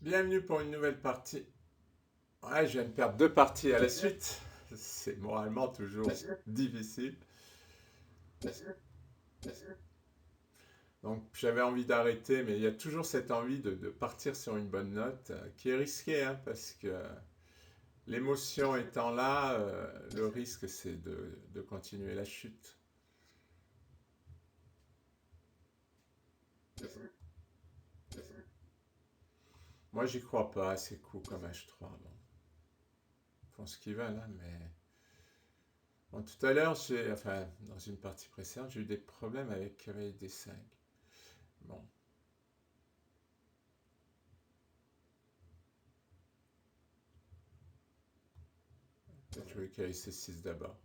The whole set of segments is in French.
Bienvenue pour une nouvelle partie. Ouais, je viens de perdre deux parties à la suite. C'est moralement toujours difficile. Donc j'avais envie d'arrêter, mais il y a toujours cette envie de partir sur une bonne note, qui est risquée, hein, parce que l'émotion étant là, le risque c'est de continuer la chute. Moi j'y crois pas à ces coups comme H3. Bon, ils font ce qu'ils veulent, hein, mais... Bon, tout à l'heure, enfin, dans une partie précédente, j'ai eu des problèmes avec cavalier D5. Bon, peut-être jouer cavalier C6 d'abord.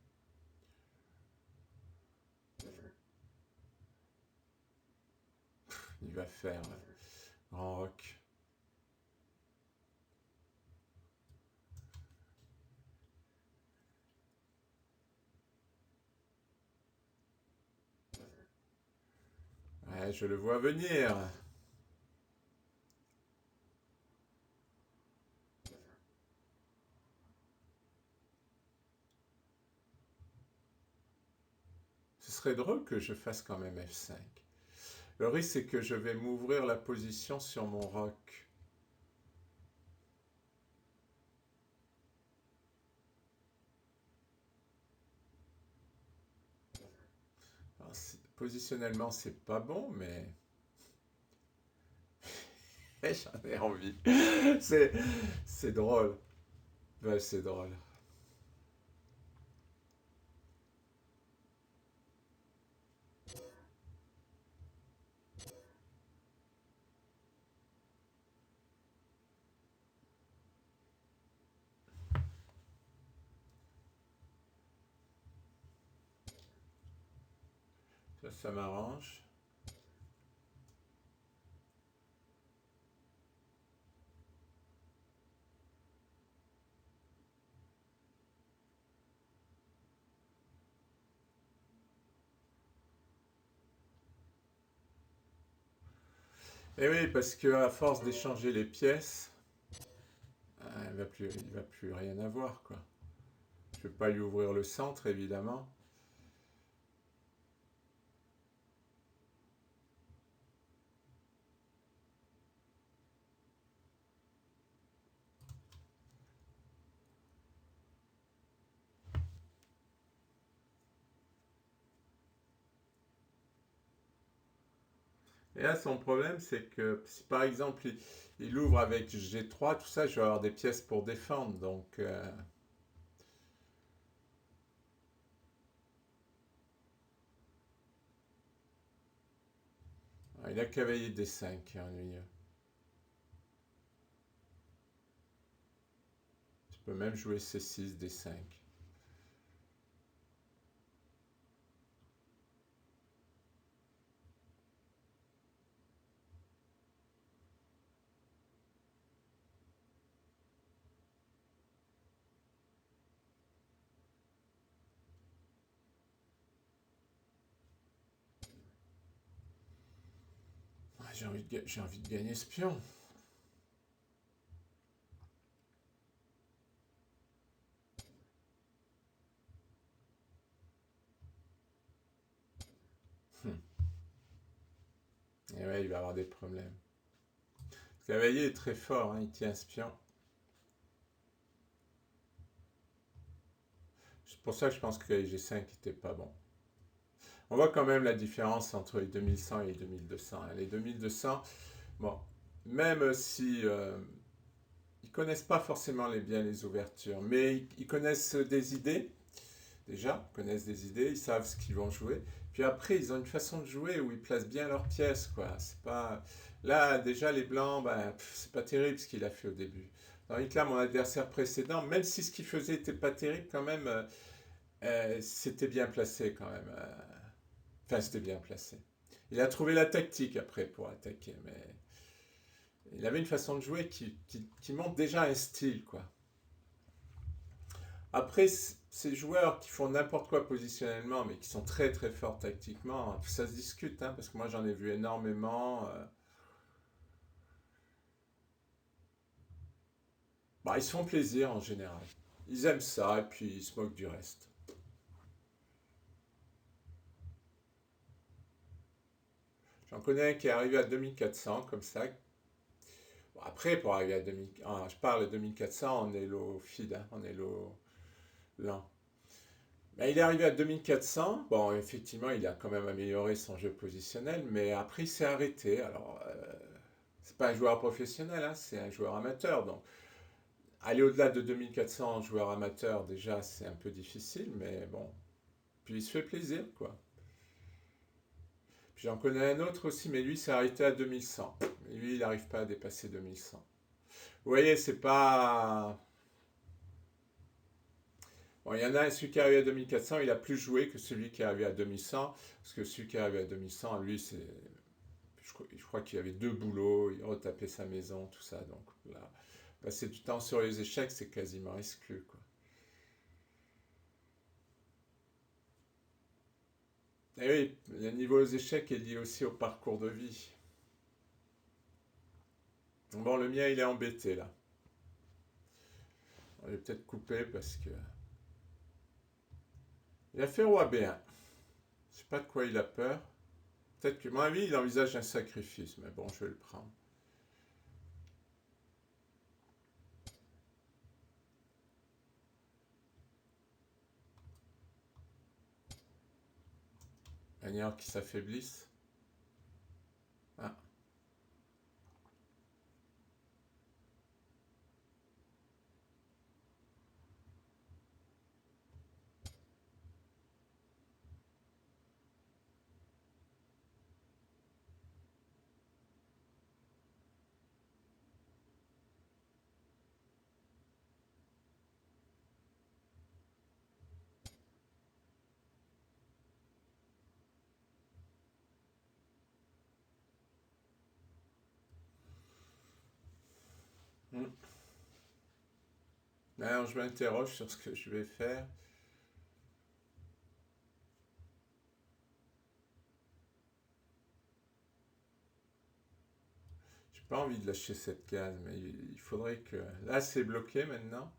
Il va faire grand rock. Ouais, je le vois venir. Ce serait drôle que je fasse quand même F5. Le risque, c'est que je vais m'ouvrir la position sur mon rock. Positionnellement, c'est pas bon, mais j'en ai envie. c'est, c'est drôle. Ouais, c'est drôle. Ça m'arrange. Et oui, parce que à force d'échanger les pièces, il va plus rien avoir, quoi. Je vais pas lui ouvrir le centre, évidemment. Et là, son problème, c'est que si par exemple il ouvre avec G3, tout ça, je vais avoir des pièces pour défendre. Donc, il a cavalier D5 qui est ennuyeux. Je peux même jouer C6, D5. J'ai envie de gagner ce pion. Hmm. Et ouais, il va avoir des problèmes. Le cavalier est très fort, hein, il tient ce pion. C'est pour ça que je pense que G5 n'était pas bon. On voit quand même la différence entre les 2100 et les 2200. Les 2200, bon, même si ils connaissent pas forcément bien les ouvertures, mais ils connaissent des idées, déjà, ils connaissent des idées, ils savent ce qu'ils vont jouer. Puis après, ils ont une façon de jouer où ils placent bien leurs pièces, quoi. C'est pas... Là, déjà, les blancs, ben, c'est pas terrible ce qu'il a fait au début. Tandis que là, mon adversaire précédent, même si ce qu'il faisait était pas terrible, quand même, c'était bien placé, quand même. Enfin, c'était bien placé. Il a trouvé la tactique après pour attaquer, mais il avait une façon de jouer qui montre déjà un style, quoi. Après, ces joueurs qui font n'importe quoi positionnellement, mais qui sont très très forts tactiquement, ça se discute, hein, parce que moi j'en ai vu énormément. Bah, ils se font plaisir en général. Ils aiment ça et puis ils se moquent du reste. J'en connais un qui est arrivé à 2400 comme ça. Bon, après, pour arriver à 2000, je parle de 2400 en Elo feed, hein, en Elo lent. Mais il est arrivé à 2400. Bon, effectivement, il a quand même amélioré son jeu positionnel, mais après, il s'est arrêté. Alors, c'est pas un joueur professionnel, hein, c'est un joueur amateur. Donc, aller au-delà de 2400 joueurs amateurs, déjà, c'est un peu difficile, mais bon. Puis il se fait plaisir, quoi. Puis j'en connais un autre aussi, mais lui, s'est arrêté à 2100. Et lui, il n'arrive pas à dépasser 2100. Vous voyez, c'est pas. Bon, il y en a, celui qui est arrivé à 2400, il a plus joué que celui qui est arrivé à 2100, parce que celui qui est arrivé à 2100, lui, c'est. Je crois qu'il avait deux boulots, il retapait sa maison, tout ça. Donc là, passer du temps sur les échecs, c'est quasiment exclu, quoi. Et oui, le niveau aux échecs est lié aussi au parcours de vie. Bon, le mien, il est embêté, là. On va peut-être couper parce que. Il a fait roi B1. Je sais pas de quoi il a peur. Peut-être que, à mon avis, il envisage un sacrifice, mais bon, je vais le prendre. Manière qui s'affaiblisse. Ah, hmm. Alors, je m'interroge sur ce que je vais faire. J'ai pas envie de lâcher cette case, mais il faudrait que. Là, c'est bloqué maintenant.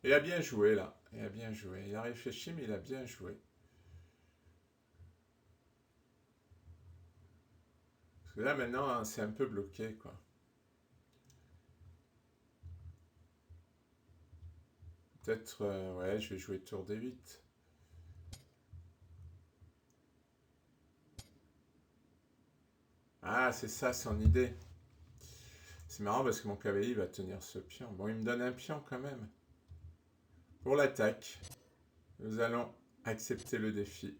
Il a bien joué, là. Il a bien joué. Il a réfléchi, mais il a bien joué. Parce que là, maintenant, hein, c'est un peu bloqué, quoi. Peut-être, ouais, je vais jouer tour D8. Ah, c'est ça son idée. C'est marrant parce que mon cavalier va tenir ce pion. Bon, il me donne un pion quand même. Pour l'attaque, nous allons accepter le défi.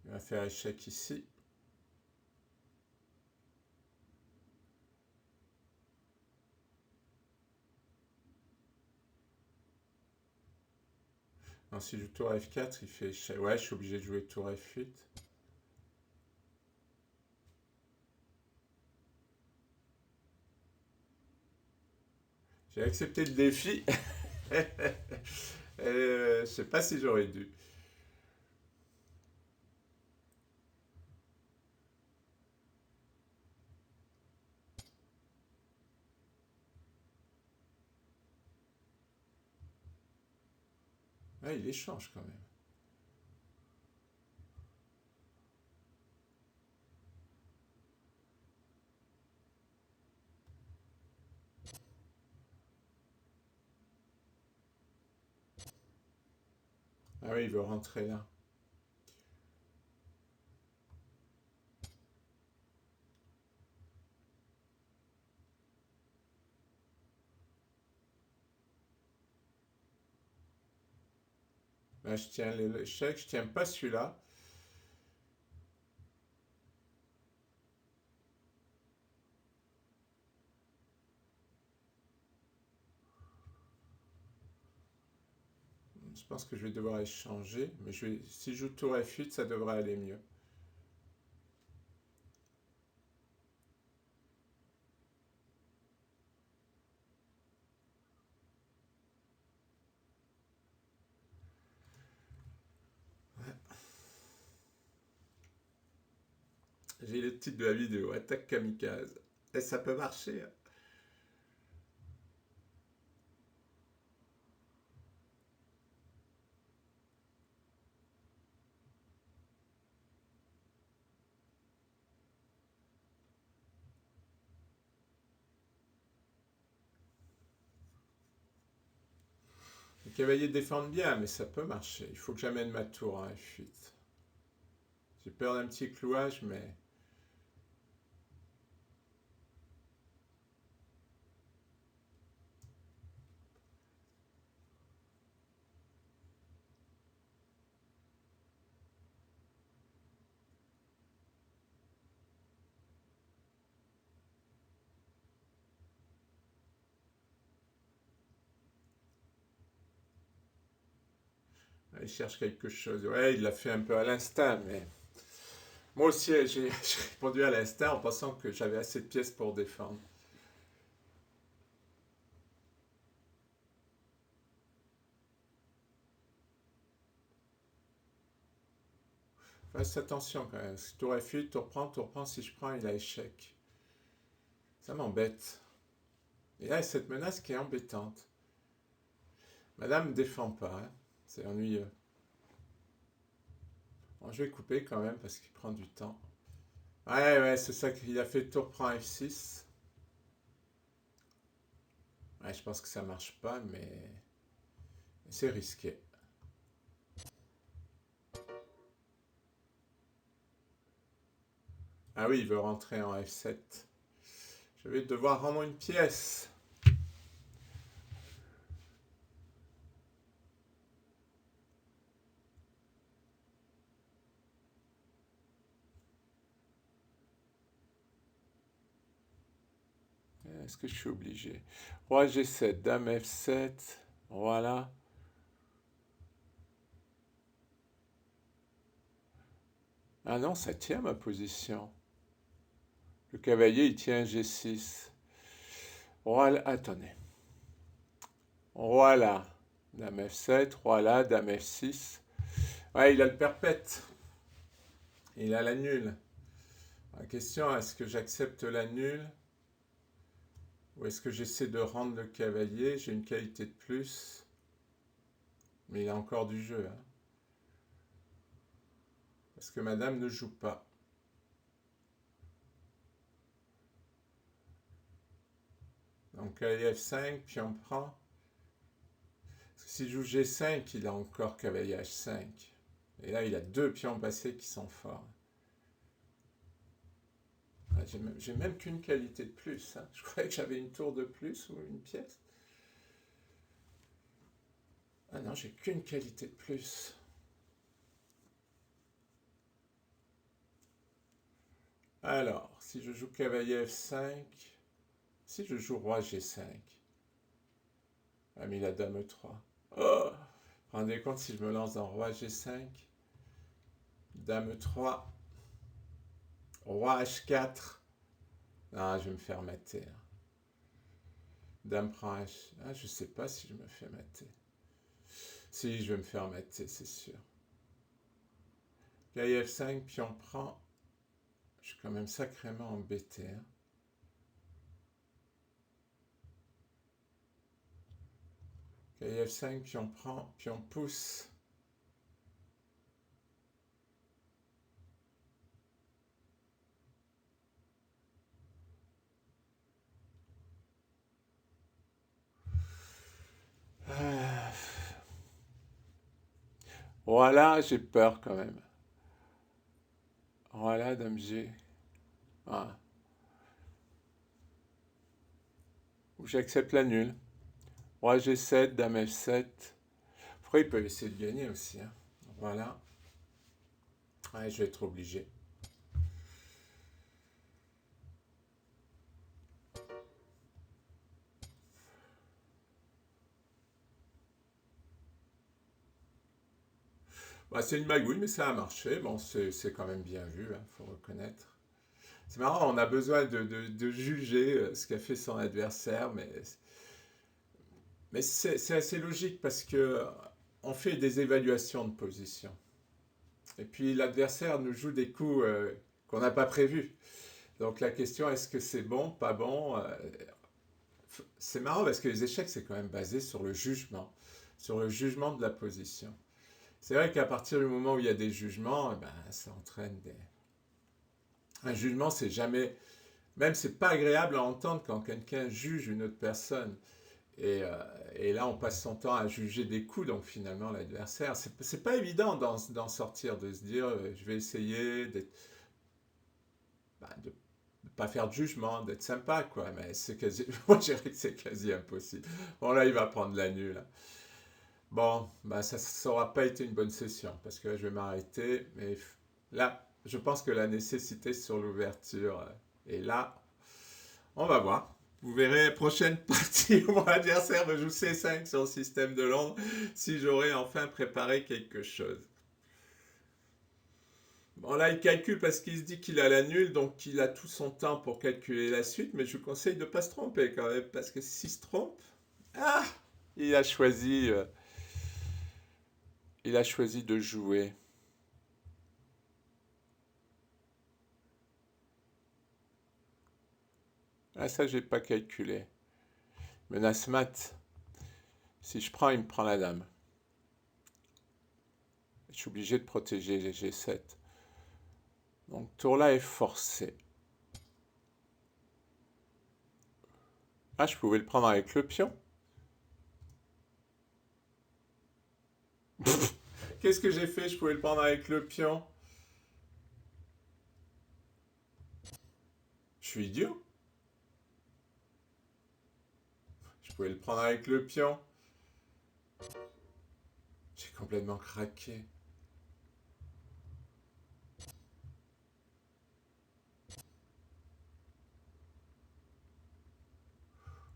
Il va faire échec ici. Non, si je joue tour F4, il fait échec. Ouais, je suis obligé de jouer tour F8. J'ai accepté le défi. Je sais pas si j'aurais dû. Ouais, il échange quand même. Ah oui, il veut rentrer là. Là, je tiens l'échec, je tiens pas celui-là. Je pense que je vais devoir échanger, mais si je joue tour F8, ça devrait aller mieux. J'ai le titre de la vidéo, attaque kamikaze. Et ça peut marcher, hein. Les cavaliers défendent bien, mais ça peut marcher. Il faut que j'amène ma tour à F8. J'ai peur d'un petit clouage, mais... Il cherche quelque chose. Ouais, il l'a fait un peu à l'instinct, mais... Moi aussi, j'ai répondu à l'instinct en pensant que j'avais assez de pièces pour défendre. Faites attention quand même. Si tour F8, tour prend. Si je prends, il a échec. Ça m'embête. Et là, il y a cette menace qui est embêtante. Madame ne défend pas, hein. C'est ennuyeux. Bon, je vais couper quand même parce qu'il prend du temps. Ouais, c'est ça qu'il a fait. Tour prend F6. Ouais, je pense que ça marche pas, mais c'est risqué. Ah oui, il veut rentrer en F7. Je vais devoir rendre une pièce. Est-ce que je suis obligé? Roi G7, Dame F7. Voilà. Ah non, ça tient ma position. Le cavalier, il tient G6. Roi là, attendez. Roi là. Dame F7, roi là, Dame F6. Ouais, il a le perpète. Il a la nulle. La question, est-ce que j'accepte la nulle? Ou est-ce que j'essaie de rendre le cavalier? J'ai une qualité de plus. Mais il a encore du jeu, hein. Parce que madame ne joue pas. Donc cavalier F5, puis on prend. Parce que s'il joue G5, il a encore cavalier H5. Et là, il a deux pions passés qui sont forts. Ah, j'ai même qu'une qualité de plus, hein. Je croyais que j'avais une tour de plus ou une pièce. Ah non, j'ai qu'une qualité de plus. Alors, si je joue cavalier F5, si je joue roi G5, ah mais la dame E3. Oh, rendez compte si je me lance dans roi G5, dame E3, roi H4. Ah, je vais me faire mater. Dame prend H. Ah, je sais pas si je me fais mater. Si, je vais me faire mater, c'est sûr. Cavalier F5, puis on prend. Je suis quand même sacrément embêté, hein. Cavalier F5, puis on prend, puis on pousse. Ah. Voilà, j'ai peur quand même. Voilà, dame G. Ah. Ou j'accepte la nulle. Roi G7, dame F7. Après, ils peuvent essayer de gagner aussi, hein. Voilà. Ouais, je vais être obligé. Bah, c'est une magouille, mais ça a marché. Bon, c'est quand même bien vu, hein, faut reconnaître. C'est marrant, on a besoin de juger ce qu'a fait son adversaire, mais c'est assez logique parce que on fait des évaluations de position. Et puis l'adversaire nous joue des coups qu'on n'a pas prévues. Donc la question, est-ce que c'est bon, pas bon? C'est marrant parce que les échecs, c'est quand même basé sur le jugement de la position. C'est vrai qu'à partir du moment où il y a des jugements, eh ben, ça entraîne des... Un jugement, c'est jamais... Même c'est pas agréable à entendre quand quelqu'un juge une autre personne. Et, euh, et là, on passe son temps à juger des coups, donc finalement, l'adversaire. C'est pas évident d'en sortir, de se dire, je vais essayer de pas faire de jugement, d'être sympa, quoi. Mais c'est quasi... Moi, je dirais que c'est quasi impossible. Bon, là, il va prendre la nulle. Bon, bah, ça n'aura pas été une bonne session, parce que là, je vais m'arrêter. Mais là, je pense que la nécessité sur l'ouverture. Et là, on va voir. Vous verrez, prochaine partie, mon adversaire me joue C5 sur le système de Londres, si j'aurai enfin préparé quelque chose. Bon, là, il calcule parce qu'il se dit qu'il a la nulle, donc il a tout son temps pour calculer la suite, mais je vous conseille de ne pas se tromper quand même, parce que s'il se trompe, ah, il a choisi, euh, il a choisi de jouer. Ah, ça, j'ai pas calculé. Menace mat. Si je prends, il me prend la dame. Je suis obligé de protéger les G7. Donc, tour là est forcé. Ah, je pouvais le prendre avec le pion. Qu'est-ce que j'ai fait? Je pouvais le prendre avec le pion. Je suis idiot. Je pouvais le prendre avec le pion. J'ai complètement craqué.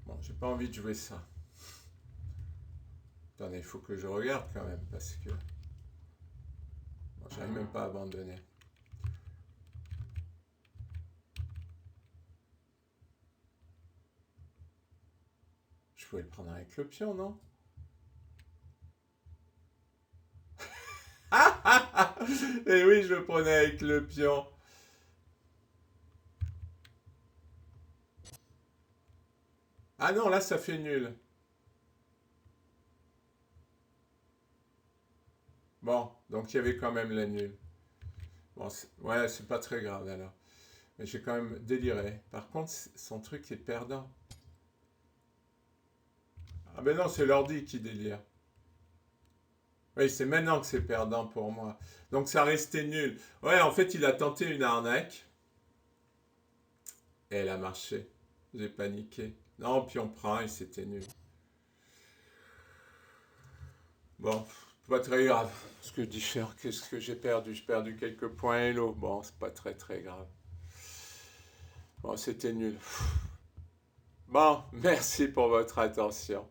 Bon, j'ai pas envie de jouer ça. Attendez, il faut que je regarde quand même parce que bon, j'arrive même pas à abandonner. Je pouvais le prendre avec le pion, non? Et oui, je le prenais avec le pion. Ah non, là, ça fait nul. Bon, donc il y avait quand même la nulle. Bon, ouais, c'est pas très grave alors. Mais j'ai quand même déliré. Par contre, son truc est perdant. Ah ben non, c'est l'ordi qui délire. Oui, c'est maintenant que c'est perdant pour moi. Donc ça restait nul. Ouais, en fait, il a tenté une arnaque. Et elle a marché. J'ai paniqué. Non, puis on prend et c'était nul. Bon, pas très grave. Ce que diffère, qu'est-ce que j'ai perdu? J'ai perdu quelques points hello. Bon, c'est pas très très grave. Bon, c'était nul. Bon, merci pour votre attention.